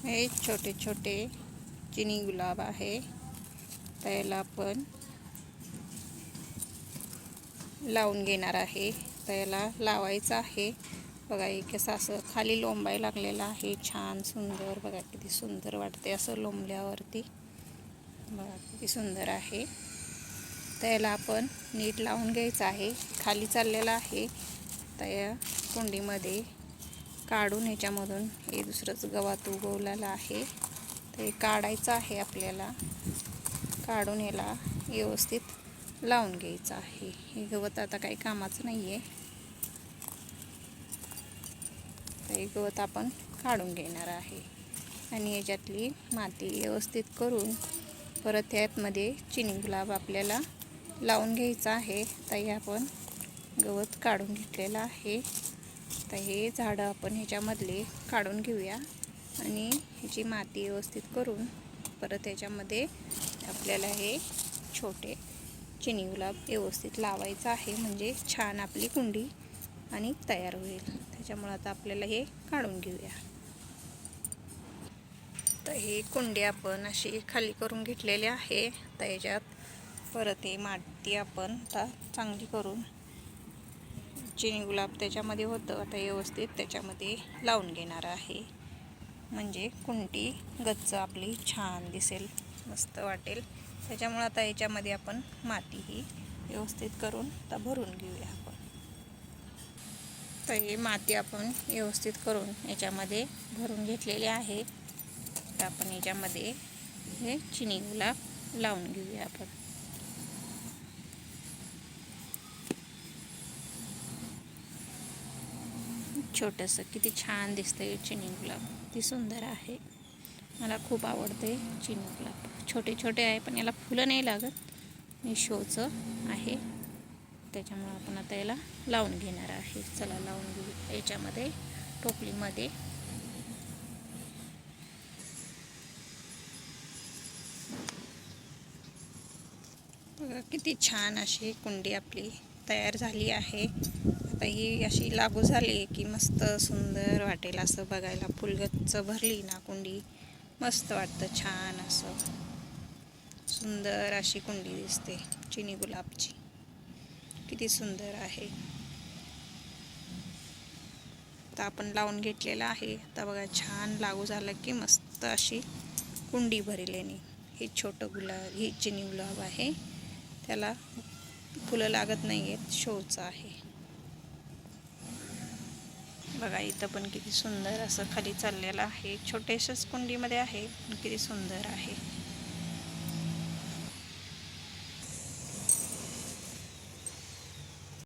हे छोटे छोटे चिनी गुलाब आहे. त्याला आपण लावून घेणार आहे. त्याला लावायचं आहे. बघा हे कसं असं खाली लोंबाय लागलेला आहे. छान सुंदर बघा किती सुंदर वाटते असं लोंबल्यावरती. बघा किती सुंदर आहे. त्याला आपण नीट लावून घ्यायचं आहे. खाली चाललेला आहे. त्या कुंडीमध्ये काढून ह्याच्यामधून हे दुसरंच गवत उगवलेलं आहे. ते काढायचं आहे आपल्याला. काढून ह्याला व्यवस्थित लावून घ्यायचं आहे. हे गवत आता काही कामाचं नाही आहे. हे गवत आपण काढून घेणार आहे आणि याच्यातली माती व्यवस्थित करून परत यातमध्ये चिनी गुलाब आपल्याला लावून घ्यायचं आहे. तर आपण गवत काढून घेतलेलं आहे. तर हे झाडं आपण ह्याच्यामधले काढून घेऊया आणि ह्याची माती व्यवस्थित करून परत ह्याच्यामध्ये आपल्याला हे छोटे चिनी गुलाब व्यवस्थित लावायचं आहे. म्हणजे छान आपली कुंडी आणि तयार होईल. त्याच्यामुळे आता आपल्याला हे काढून घेऊया. तर ही कुंडी आपण अशी खाली करून घेतलेली आहे. तर ह्याच्यात परत हे माती आपण आता चांगली करून चिनी गुलाब त्याच्यामध्ये होतं आता व्यवस्थित त्याच्यामध्ये लावून घेणार आहे. म्हणजे कुंडी गच्च आपली छान दिसेल, मस्त वाटेल. त्याच्यामुळे आता याच्यामध्ये आपण माती ही व्यवस्थित करून आता भरून घेऊया आपण. तर ही माती आपण व्यवस्थित करून याच्यामध्ये भरून घेतलेली आहे. तर आपण याच्यामध्ये हे चिनी गुलाब लावून घेऊया आपण. छोटंसं किती छान दिसतंय चिनी गुलाब, किती सुंदर आहे. मला खूप आवडते चिनी गुलाब. छोटे छोटे आहे पण याला फुलं नाही लागत. हे शोचं आहे. त्याच्यामुळे आपण आता याला लावून घेणार आहे. चला लावून घेऊ याच्यामध्ये टोपलीमध्ये. बघा किती छान अशी कुंडी आपली तयार झाली आहे. आता ही अशी लागू झाली की मस्त सुंदर वाटेल असं बघायला. फुलगच्च भरली ना कुंडी मस्त वाटतं. छान असं सुंदर अशी कुंडी दिसते चिनी गुलाबची. किती सुंदर आहे. आता आपण लावून घेतलेलं आहे. आता बघा छान लागू झालं की मस्त अशी कुंडी भरेल याने. हे छोटं गुलाब, ही चिनी गुलाब आहे. त्याला फुलं लागत नाही आहेत, शोचं आहे. बघा इथं पण किती सुंदर असं खाली चाललेलं आहे. छोटेसंच कुंडीमध्ये आहे पण किती सुंदर आहे.